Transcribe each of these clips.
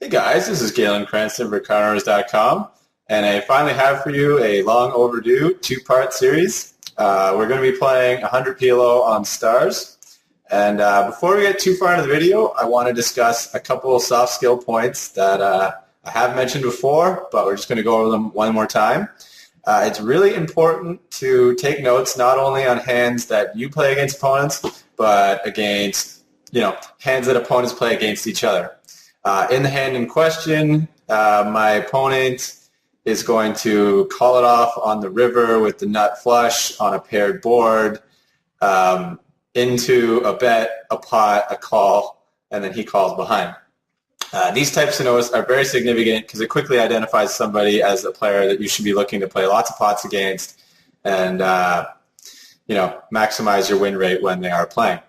Hey guys, this is Galen for CardRunners.com, and I finally have for you a long overdue two-part series. We're going to be playing 100 PLO on stars, and before we get too far into the video, I want to discuss a couple of soft skill points that I have mentioned before, but we're just going to go over them one more time. It's really important to take notes not only on hands that you play against opponents, but against hands that opponents play against each other. In the hand in question, my opponent is going to call it off on the river with the nut flush on a paired board, into a bet, a pot, a call, and then he calls behind. These types of notes are very significant because it quickly identifies somebody as a player that you should be looking to play lots of pots against and maximize your win rate when they are playing.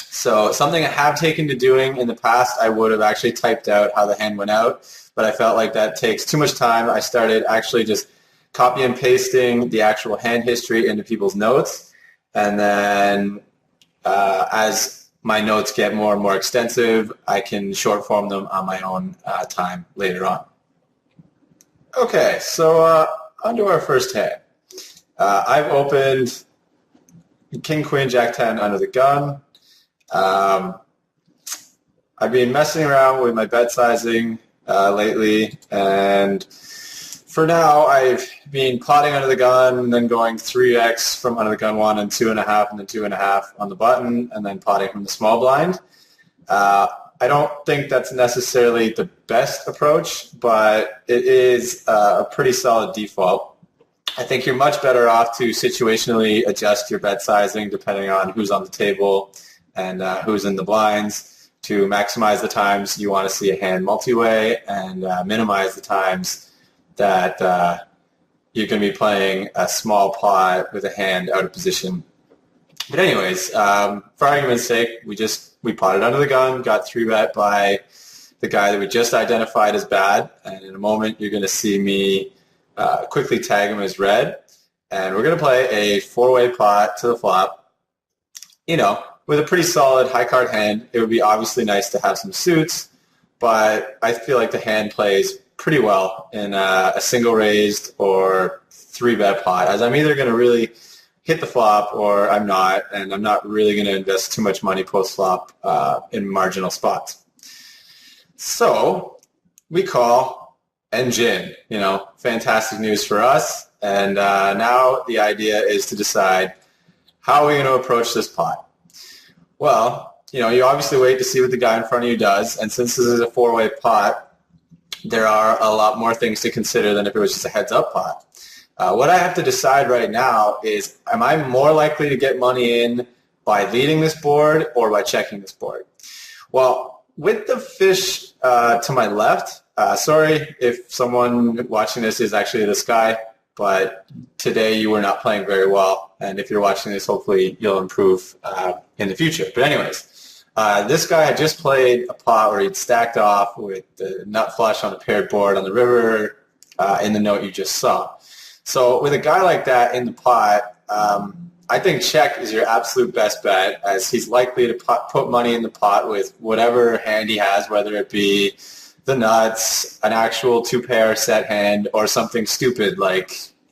So something I have taken to doing in the past, I would have actually typed out how the hand went out, but I felt like that takes too much time. I started actually just copy and pasting the actual hand history into people's notes, and then as my notes get more and more extensive, I can short form them on my own time later on. Okay, so on to our first hand. I've opened King, Queen, Jack 10 under the gun. I've been messing around with my bet sizing lately, and for now I've been potting under the gun and then going 3x from under the gun 1 and 2.5 and then 2.5 on the button and then potting from the small blind. I don't think that's necessarily the best approach, but it is a pretty solid default. I think you're much better off to situationally adjust your bet sizing depending on who's on the table and who's in the blinds to maximize the times you want to see a hand multi-way and minimize the times that you're going to be playing a small pot with a hand out of position. But anyways, for argument's sake, we potted under the gun, got 3-bet by the guy that we just identified as bad, and in a moment you're going to see me quickly tag him as red, and we're going to play a 4-way pot to the flop. With a pretty solid high card hand, it would be obviously nice to have some suits, but I feel like the hand plays pretty well in a single raised or 3-bet pot, as I'm either going to really hit the flop or I'm not, and I'm not really going to invest too much money post-flop in marginal spots. So we call and gin, fantastic news for us, and now the idea is to decide how are we going to approach this pot. Well, you obviously wait to see what the guy in front of you does, and since this is a 4-way pot, there are a lot more things to consider than if it was just a heads-up pot. What I have to decide right now is, am I more likely to get money in by leading this board or by checking this board? Well, with the fish to my left, sorry if someone watching this is actually this guy, but today you were not playing very well, and if you're watching this, hopefully you'll improve in the future. But anyways, this guy had just played a pot where he'd stacked off with the nut flush on a paired board on the river in the note you just saw. So with a guy like that in the pot, I think check is your absolute best bet, as he's likely to put money in the pot with whatever hand he has, whether it be the nuts, an actual 2-pair set hand, or something stupid like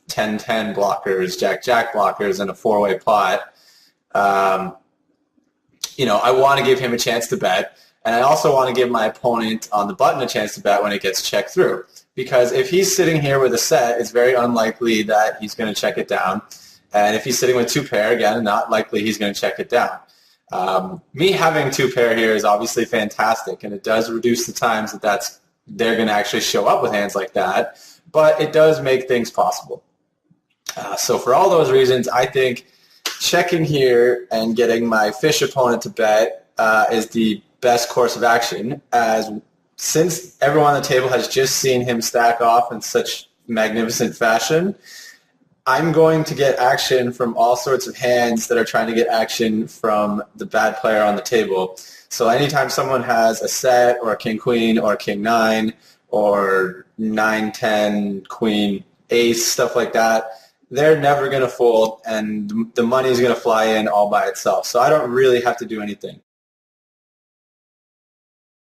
10-10 blockers, Jack-Jack blockers, and a 4-way pot. I want to give him a chance to bet, and I also want to give my opponent on the button a chance to bet when it gets checked through. Because if he's sitting here with a set, it's very unlikely that he's going to check it down. And if he's sitting with 2-pair, again, not likely he's going to check it down. Me having 2-pair here is obviously fantastic, and it does reduce the times that they're going to actually show up with hands like that, but it does make things possible. So for all those reasons, I think checking here and getting my fish opponent to bet is the best course of action, as since everyone on the table has just seen him stack off in such magnificent fashion, I'm going to get action from all sorts of hands that are trying to get action from the bad player on the table. So anytime someone has a set or a king-queen or a king-9 or 9-10, queen, ace, stuff like that, they're never going to fold, and the money is going to fly in all by itself. So I don't really have to do anything.